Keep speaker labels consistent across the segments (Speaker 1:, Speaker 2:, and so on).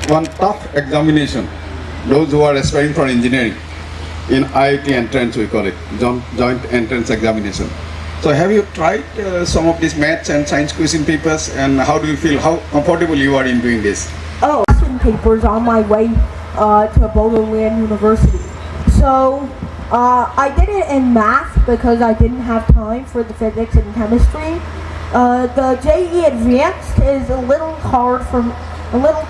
Speaker 1: one tough examination. Those who are aspiring for engineering in IIT entrance, we call it joint entrance examination. So have you tried some of these maths and science question papers, and how do you feel? How comfortable you are in doing this?
Speaker 2: Oh, question papers on my way to Bodoland University. So I did it in math because I didn't have time for the physics and chemistry. The JE Advanced is a little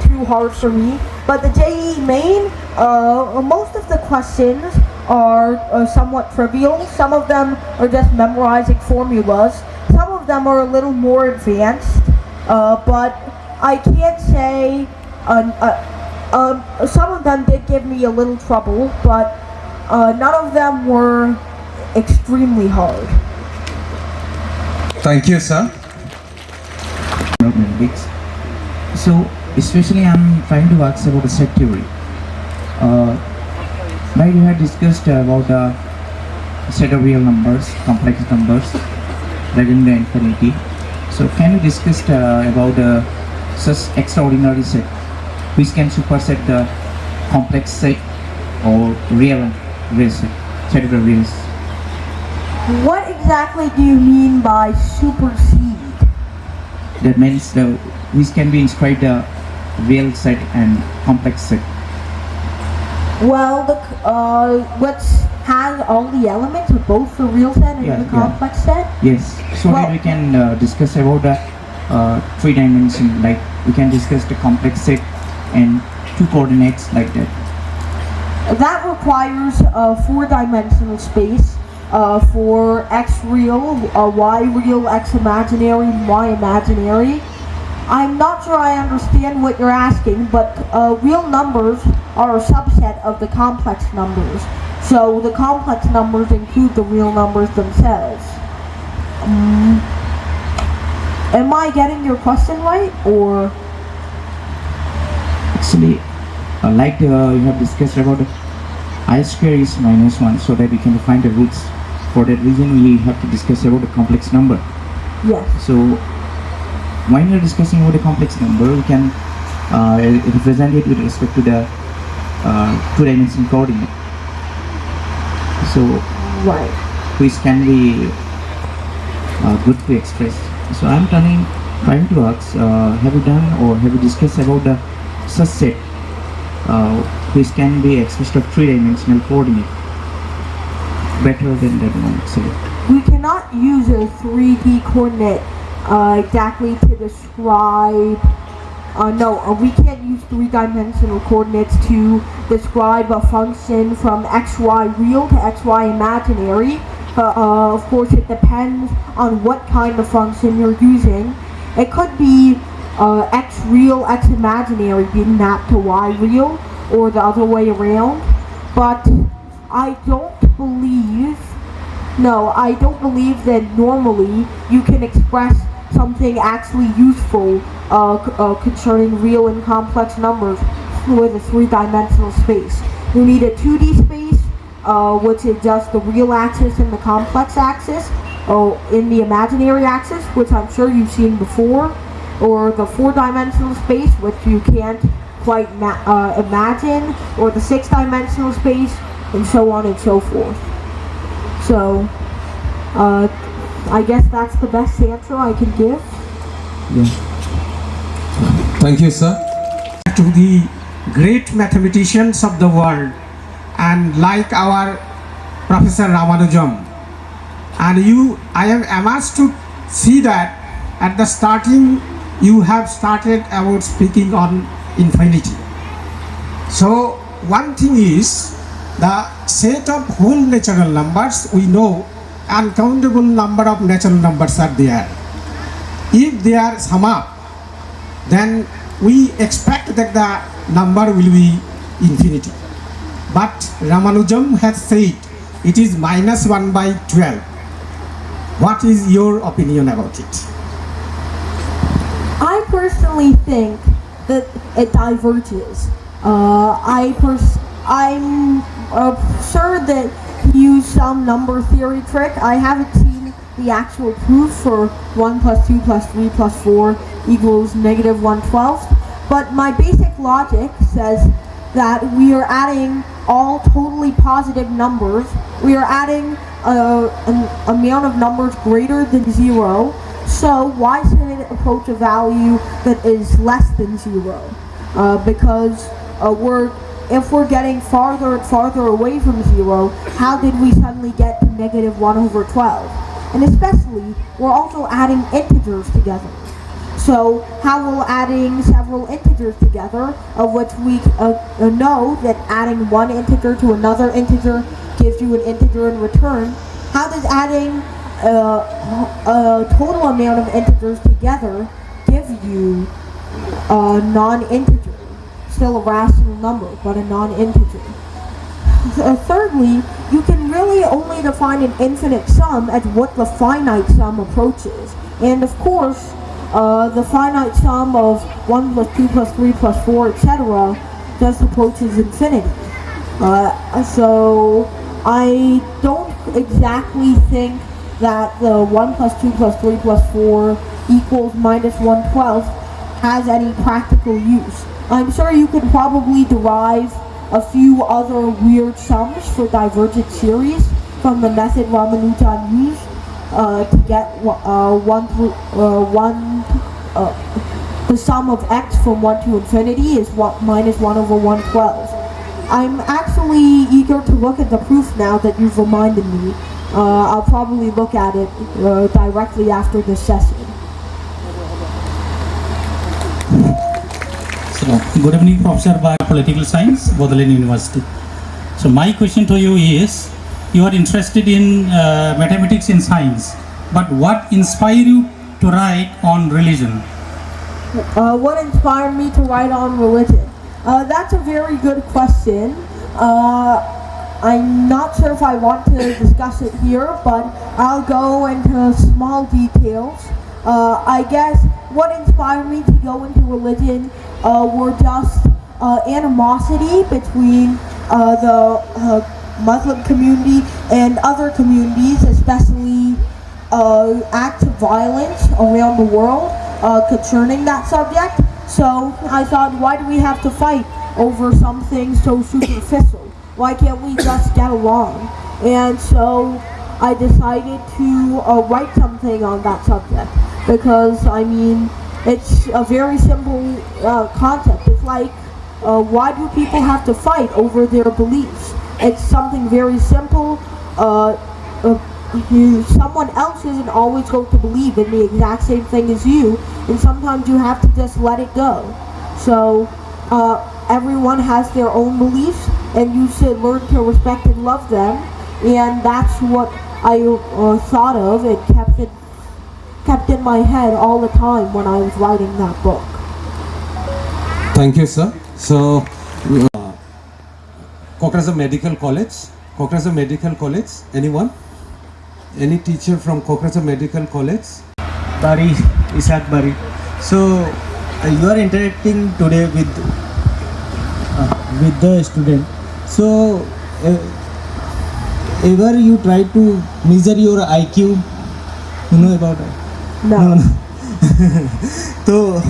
Speaker 2: too hard for me, but the JE Main, most of the questions are somewhat trivial. Some of them are just memorizing formulas. Some of them are a little more advanced, but I can't say. Some of them did give me a little trouble, but none of them were extremely hard.
Speaker 3: Thank you, sir.
Speaker 4: Mathematics. So, especially I'm trying to ask about the set theory. Right, you had discussed about the set of real numbers, complex numbers, regarding the infinity. So, can you discuss about such extraordinary set, which can superset the complex set or real set, set of the reals?
Speaker 2: What exactly do you mean by supersede?
Speaker 4: That means which can be inscribed the real set and complex set.
Speaker 2: Well, which has all the elements of both the real set and the complex set?
Speaker 4: Yes. So that we can discuss about the three dimension, like we can discuss the complex set and two coordinates like that.
Speaker 2: That requires a four-dimensional space for x real, y real, x imaginary, y imaginary. I'm not sure I understand what you're asking, but real numbers are a subset of the complex numbers. So the complex numbers include the real numbers themselves. Am I getting your question right, or?
Speaker 4: Actually, like you have discussed about I square is -1, so that we can find the roots. For that reason, we have to discuss about the complex number.
Speaker 2: Yes.
Speaker 4: So, when you're discussing about the complex number, we can represent it with respect to the two-dimensional coordinate. So,
Speaker 2: right,
Speaker 4: which can be good to express. So, I'm trying to ask, have you done or have you discussed about the such set which can be expressed of three-dimensional coordinate better than that one actually?
Speaker 2: We cannot use a 3D coordinate exactly to describe. We can't use three-dimensional coordinates to describe a function from xy real to xy imaginary. Of course, it depends on what kind of function you're using. It could be x real, x imaginary being mapped to y real, or the other way around. But I don't believe that normally you can express something actually useful concerning real and complex numbers with a three-dimensional space. You need a 2D space, which is just the real axis and the complex axis, in the imaginary axis, which I'm sure you've seen before, or the four-dimensional space, which you can't quite imagine, or the six-dimensional space, and so on and so forth. So, I guess that's the best answer I can give.
Speaker 4: Yeah.
Speaker 3: Thank you, sir.
Speaker 5: To the great mathematicians of the world, and like our Professor Ramanujam, and I am amazed to see that at the starting you have started about speaking on infinity. So one thing is the set of whole natural numbers. We know uncountable number of natural numbers are there. If they are sum up, then we expect that the number will be infinity. But Ramanujam has said it is -1/12. What is your opinion about it?
Speaker 2: I personally think that it diverges. I'm sure that he used some number theory trick. I haven't seen the actual proof for 1 + 2 + 3 + 4 = -1/12. But my basic logic says that we are adding all totally positive numbers. We are adding an amount of numbers greater than 0. So why should it approach a value that is less than 0? Because if we're getting farther and farther away from 0, how did we suddenly get to negative 1 over 12? And especially, we're also adding integers together. So how will adding several integers together, of which we know that adding one integer to another integer gives you an integer in return, how does adding a total amount of integers together give you a non-integer? Still a rational number, but a non-integer. Thirdly, you can really only define an infinite sum at what the finite sum approaches. And of course, the finite sum of 1 plus 2 plus 3 plus 4, etc. just approaches infinity. So I don't exactly think that the 1 plus 2 plus 3 plus 4 equals minus 1/12 has any practical use. I'm sure you could probably derive a few other weird sums for divergent series from the method Ramanujan used to get the sum of x from 1 to infinity is minus 1 over 1/12. I'm actually eager to look at the proof now that you've reminded me. I'll probably look at it directly after this session.
Speaker 6: So, good evening, Professor Bari, Political Science, Bodleian University. So, my question to you is, you are interested in mathematics and science, but what inspired you to write on religion?
Speaker 2: What inspired me to write on religion? That's a very good question. I'm not sure if I want to discuss it here, but I'll go into small details. I guess what inspired me to go into religion were just animosity between the Muslim community and other communities, especially acts of violence around the world concerning that subject. So I thought, why do we have to fight over something so superficial? Why can't we just get along? And so I decided to write something on that subject because, I mean, it's a very simple concept. It's like, why do people have to fight over their beliefs? It's something very simple. Someone else isn't always going to believe in the exact same thing as you, and sometimes you have to just let it go. So everyone has their own beliefs, and you should learn to respect and love them. And that's what I thought of and kept in my head all the time when I was writing that book.
Speaker 3: Thank you, sir. So, Kokrasa Medical College, anyone? Any teacher from Kokrasa Medical College?
Speaker 7: Bari, Issac Bari. So you are interacting today with the student. So ever you try to measure your IQ? You know about it?
Speaker 2: No.
Speaker 7: So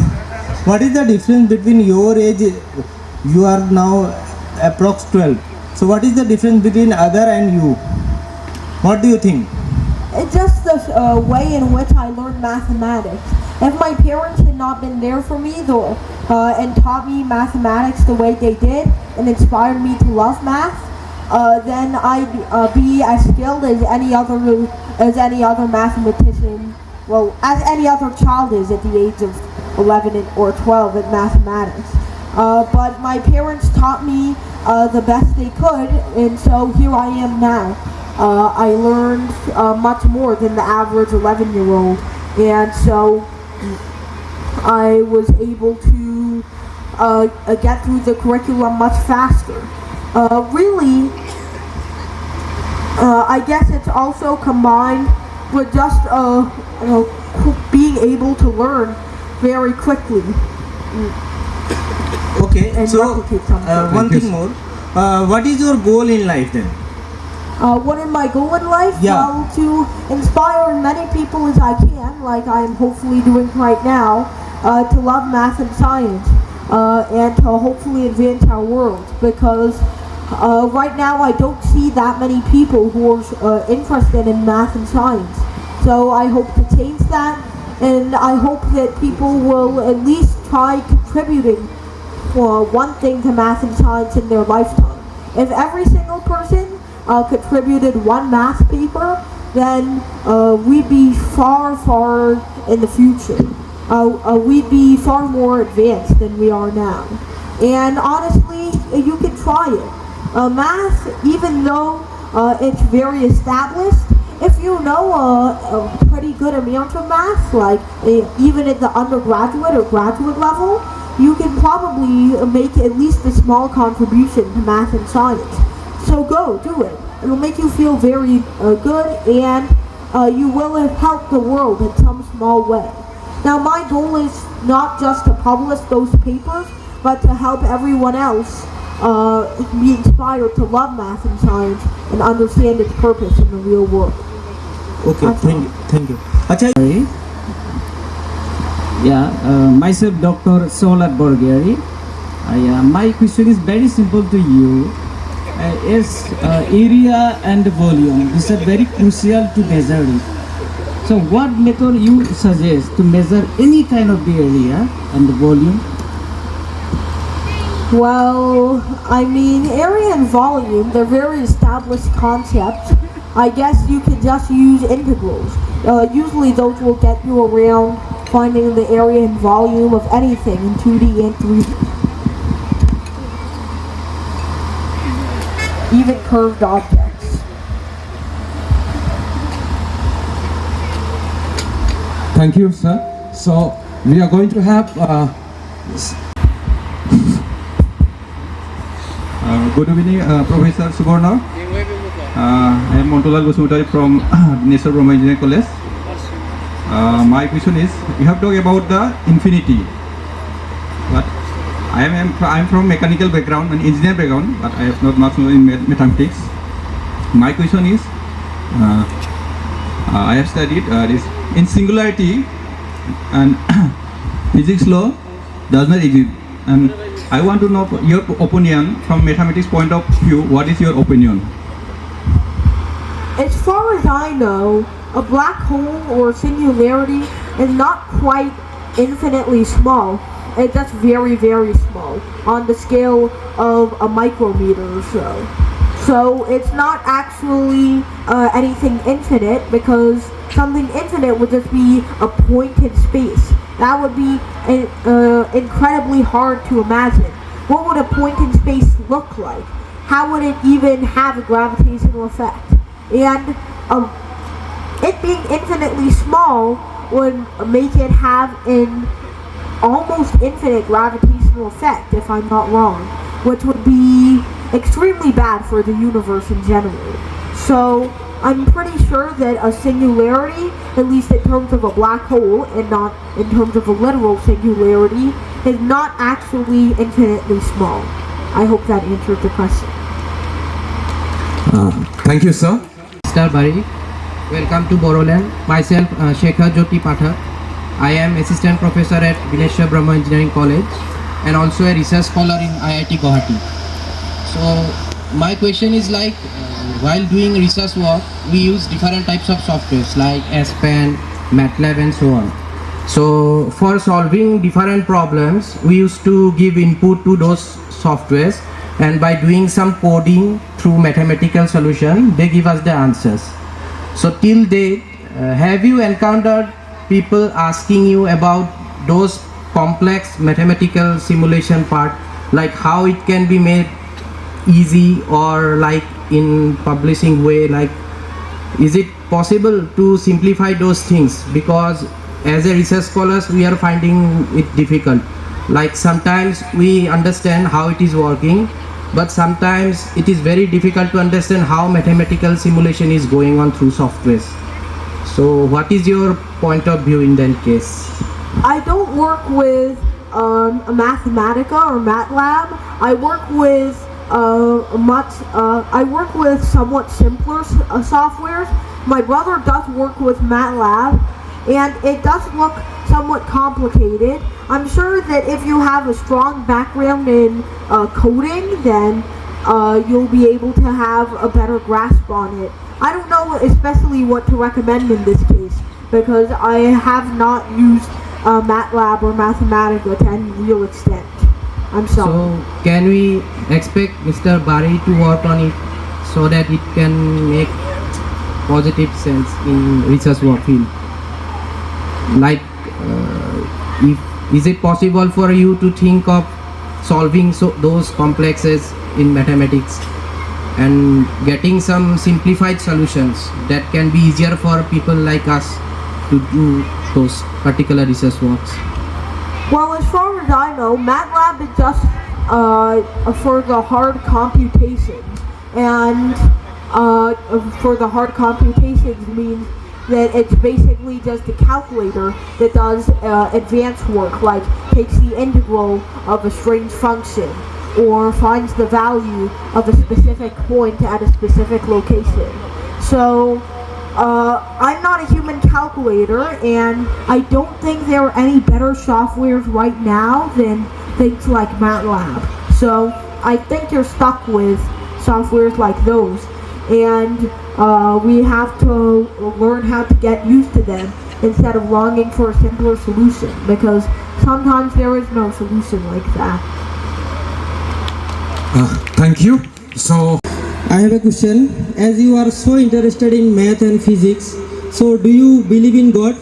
Speaker 7: what is the difference between your age? You are now approx 12. So what is the difference between other and you? What do you think?
Speaker 2: It's just the way in which I learned mathematics. If my parents had not been there for me and taught me mathematics the way they did and inspired me to love math, then I'd be as skilled as any other mathematician, well, as any other child is at the age of 11 or 12 at mathematics. But my parents taught me the best they could, and so here I am now. I learned much more than the average 11-year-old, and so I was able to get through the curriculum much faster. Really, I guess it's also combined with just being able to learn very quickly.
Speaker 7: Okay,
Speaker 2: And
Speaker 7: so
Speaker 2: replicate something.
Speaker 7: one thing more. What is your goal in life then?
Speaker 2: What is my goal in life?
Speaker 7: Yeah.
Speaker 2: Well, to inspire as many people as I can, like I am hopefully doing right now, to love math and science. and to hopefully advance our world, because right now I don't see that many people who are interested in math and science. So I hope to change that, and I hope that people will at least try contributing one thing to math and science in their lifetime. If every single person contributed one math paper, then we'd be far, far in the future. We'd be far more advanced than we are now. And honestly, you can try it. Math, even though it's very established, if you know a pretty good amount of math, like even at the undergraduate or graduate level, you can probably make at least a small contribution to math and science. So go, do it. It'll make you feel very good, and you will have helped the world in some small way. Now my goal is not just to publish those papers, but to help everyone else be inspired to love math and science and understand its purpose in the real world.
Speaker 7: Okay,
Speaker 2: That's all.
Speaker 7: thank you. Acha,
Speaker 8: Myself Dr. Solat Borgeri. My question is very simple to you. Area and volume, these are very crucial to measure it. So what method you suggest to measure any kind of the area and the volume?
Speaker 2: Well, I mean, area and volume, they're very established concepts. I guess you could just use integrals. Usually those will get you around finding the area and volume of anything in 2D and 3D. Even curved objects.
Speaker 3: Thank you, sir. So we are going to have
Speaker 9: Good evening, Professor Soborno. I am Montolal Gosumutari from Soborno Engineering College. My question is, you have talked about the infinity, but I am from mechanical background and engineer background, but I have not much knowledge in mathematics. My question is, I have studied this in singularity, and physics law does not exist, and I want to know your opinion from mathematics point of view. What is your opinion?
Speaker 2: As far as I know, a black hole or singularity is not quite infinitely small. It's just very, very small on the scale of a micrometer or so. So it's not actually anything infinite, because something infinite would just be a point in space. That would be incredibly hard to imagine. What would a point in space look like? How would it even have a gravitational effect? And it being infinitely small would make it have an almost infinite gravitational effect, if I'm not wrong, which would be extremely bad for the universe in general. So I'm pretty sure that a singularity, at least in terms of a black hole and not in terms of a literal singularity, is not actually infinitely small. I hope that answered the question.
Speaker 3: thank you, sir.
Speaker 8: Mr. Bari, welcome to Boroland. Myself, Shekhar Jyoti Pathak. I am assistant professor at Soborno Engineering College and also a research scholar in IIT Guwahati. So my question is like, while doing research work, we use different types of softwares like SPAN, MATLAB and so on. So for solving different problems, we used to give input to those softwares, and by doing some coding through mathematical solution, they give us the answers. So till date, have you encountered people asking you about those complex mathematical simulation part, like how it can be made easy, or like in publishing way, like is it possible to simplify those things? Because as a research scholars, we are finding it difficult. Like sometimes we understand how it is working, but sometimes it is very difficult to understand how mathematical simulation is going on through softwares. So what is your point of view in that case?
Speaker 2: I don't work with a Mathematica or MATLAB. I work with somewhat simpler softwares. My brother does work with MATLAB, and it does look somewhat complicated. I'm sure that if you have a strong background in coding, then you'll be able to have a better grasp on it. I don't know especially what to recommend in this case because I have not used MATLAB or Mathematica to any real extent. I'm sorry.
Speaker 8: So can we expect Mr. Bari to work on it so that it can make positive sense in research work field? Like, is it possible for you to think of solving those complexes in mathematics and getting some simplified solutions that can be easier for people like us to do those particular research works?
Speaker 2: Well, as far as I know, MATLAB is just for the hard computations, and for the hard computations means that it's basically just a calculator that does advanced work, like takes the integral of a strange function or finds the value of a specific point at a specific location. So I'm not a human calculator, and I don't think there are any better softwares right now than things like MATLAB. So I think you're stuck with softwares like those, and we have to learn how to get used to them instead of longing for a simpler solution, because sometimes there is no solution like that.
Speaker 3: Thank you. So
Speaker 7: I have a question. As you are so interested in math and physics, so do you believe in God?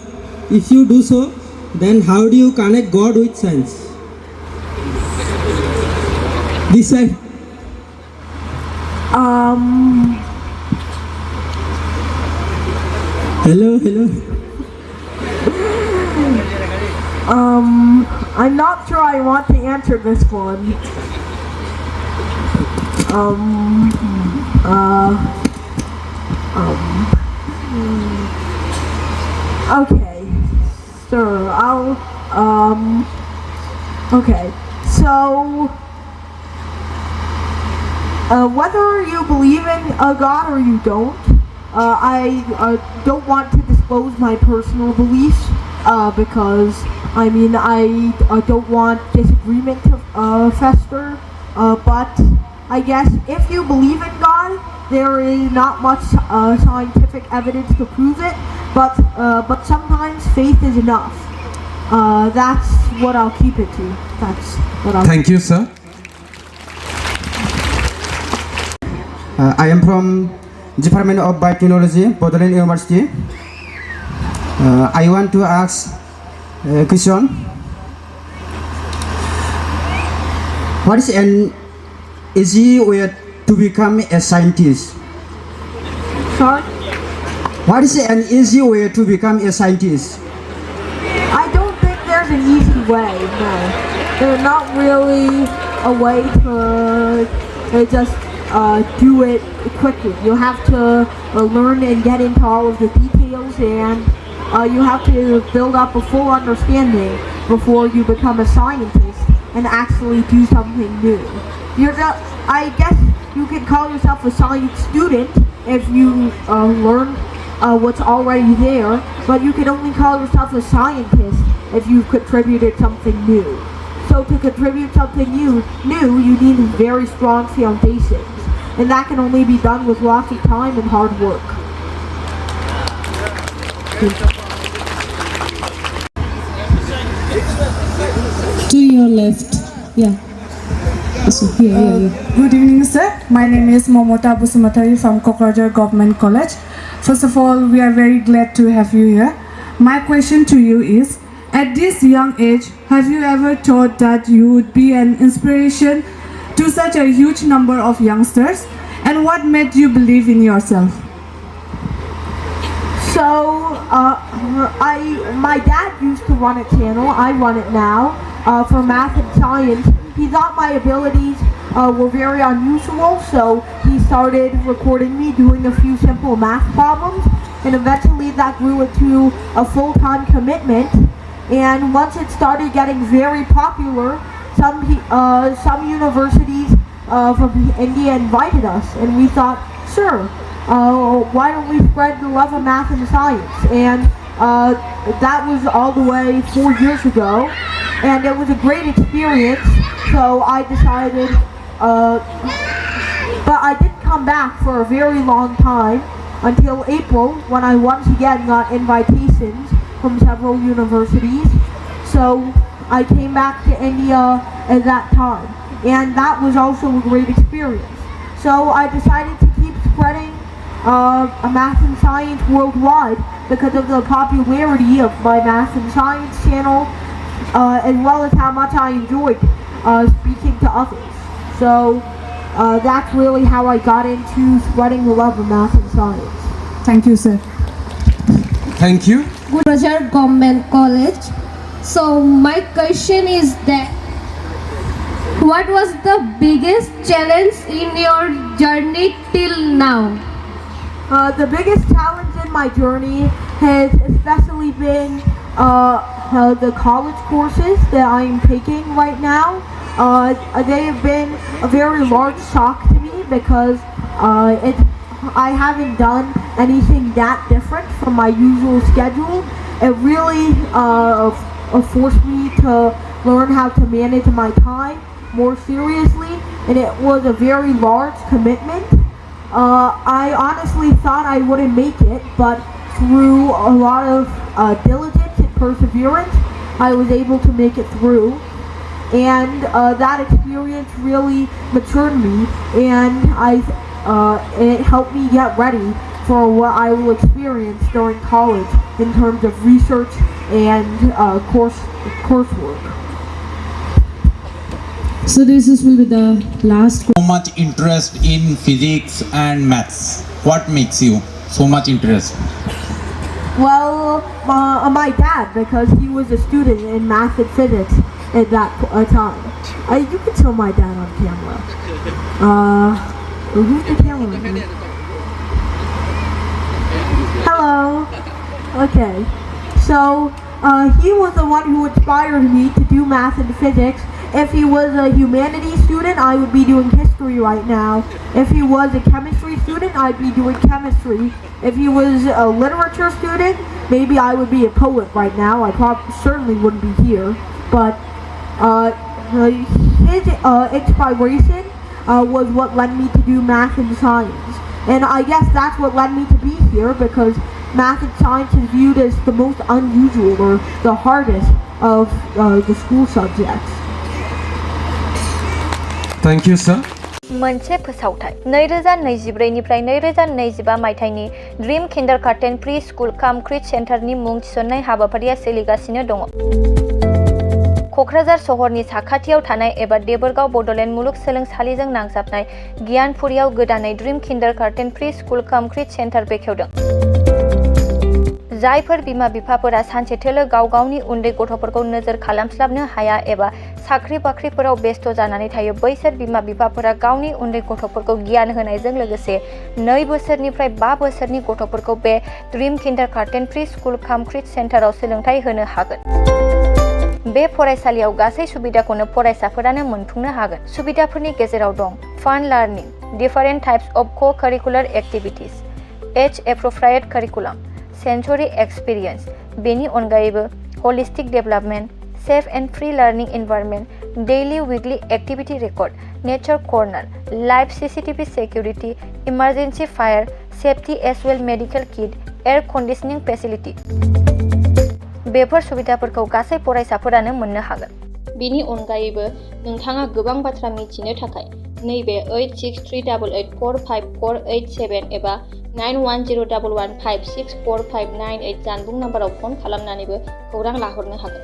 Speaker 7: If you do so, then how do you connect God with science? This side. Hello.
Speaker 2: I'm not sure I want to answer this one. Okay, sure, okay, so, whether you believe in a God or you don't, I don't want to disclose my personal beliefs, because, I mean, I don't want disagreement to fester, but I guess if you believe in God, there is not much scientific evidence to prove it, but sometimes faith is enough. That's what I'll keep it to. That's what I'll.
Speaker 3: thank you, sir.
Speaker 10: I am from Department of Biotechnology, Borolein University. I want to ask a question. What is an easy way to become a scientist?
Speaker 2: Sorry?
Speaker 10: What is an easy way to become a scientist?
Speaker 2: I don't think there's an easy way, no. There's not really a way to just do it quickly. You have to learn and get into all of the details, and you have to build up a full understanding before you become a scientist and actually do something new. I guess you can call yourself a science student if you learn what's already there, but you can only call yourself a scientist if you've contributed something new. So to contribute something new, you need very strong foundations, and that can only be done with lots of time and hard work.
Speaker 11: To your left, yeah. So here.
Speaker 12: Good evening, sir. My name is Momota Busumatari from Kokrajhar Government College. First of all, we are very glad to have you here. My question to you is, at this young age, have you ever thought that you would be an inspiration to such a huge number of youngsters? And what made you believe in yourself?
Speaker 2: So, my dad used to run a channel, I run it now, for math and science. He thought my abilities were very unusual, so he started recording me doing a few simple math problems, and eventually that grew into a full-time commitment. And once it started getting very popular, some universities from India invited us, and we thought, sure, why don't we spread the love of math and science? And That was all the way 4 years ago, and it was a great experience. So I decided, but I didn't come back for a very long time until April, when I once again got invitations from several universities. So I came back to India at that time, and that was also a great experience. So I decided to keep spreading math and science worldwide because of the popularity of my math and science channel, as well as how much I enjoyed speaking to others. So that's really how I got into spreading the love of math and science.
Speaker 12: Thank you, sir.
Speaker 3: Thank you.
Speaker 11: Roger Government College. So my question is that what was the biggest challenge in your journey till now?
Speaker 2: The biggest challenge in my journey has especially been the college courses that I am taking right now. They have been a very large shock to me because I haven't done anything that different from my usual schedule. It really forced me to learn how to manage my time more seriously, and it was a very large commitment. I honestly thought I wouldn't make it, but through a lot of diligence and perseverance, I was able to make it through. And that experience really matured me, and it helped me get ready for what I will experience during college in terms of research and coursework.
Speaker 11: So this will be the last
Speaker 13: So much interest in physics and maths. What makes you so much interest?
Speaker 2: Well, my dad, because he was a student in math and physics at that time. You can show my dad on camera. Who's the camera? Hello. Okay. So he was the one who inspired me to do math and physics. If he was a humanities student, I would be doing history right now. If he was a chemistry student, I'd be doing chemistry. If he was a literature student, maybe I would be a poet right now. I certainly wouldn't be here. But his inspiration was what led me to do math and science. And I guess that's what led me to be here, because math and science is viewed as the most unusual or the hardest of the school subjects.
Speaker 3: Thank you, sir.
Speaker 14: मोनसे फोसावथाय 2024 निफ्राय 2025 मायथाइनि dream kindergarten pre school काम क्रिट सेन्टारनि मुं थिसननाय हाबाफारिया सोलिगासिनो दङ। क'क्राझार सहरनि साखाथियाव थानाय एबा देबोरगाव बड'लेण्ड मुलुगसोलोंसालिजों नांजाबनाय गियानपुरियाव गोदानै ड्रीम किन्डारगार्टेन प्रि स्कुल काम क्रिट सेन्टार बेखेवदों। जायफोर बिमा बिफाफोरा सानसे थोलो गाव गावनि उन्दै गथ'फोरखौ नोजोर खालामस्लाबनो हाया एबा साख्रि बाख्रिफोराव बेस्थ' जानानै थायो, बैसोर बिमा बिफाफोरा गावनि उन्दै गथ'फोरखौ गियान होनायजों लोगोसे 2 बोसोरनिफ्राय 5 बोसोरनि गथ'फोरखौ बे ड्रीम किन्डारगार्टेन प्रि स्कुल काम क्रिट सेन्टाराव सोलोंथाइ होनो हागोन। बे फरायसालियाव गासै सुबिदाखौनो फरायसाफोरानो मोनफुंनो हागोन। सुबिदाफोरनि गेजेराव दं fun learning, different types of co-curricular activities, age appropriate curriculum, sensory experience, बेनि अनगायैबो holistic development, safe and free learning environment, daily weekly activity record, nature corner, live CCTV security, emergency fire safety as well medical kit, air conditioning facility. बेफोर सुबिदाफोरखौ गासै फरायसाफोरानो मोननो हागोन। बेनि अनगायैबो नोंथाङा गोबां बाथ्रा मिथिनो थाखाय नैबे 8638145487 एबा 9101156459 जानबुं नाम्बाराव फन खालामनानैबो खौरां लाहरनो हागोन।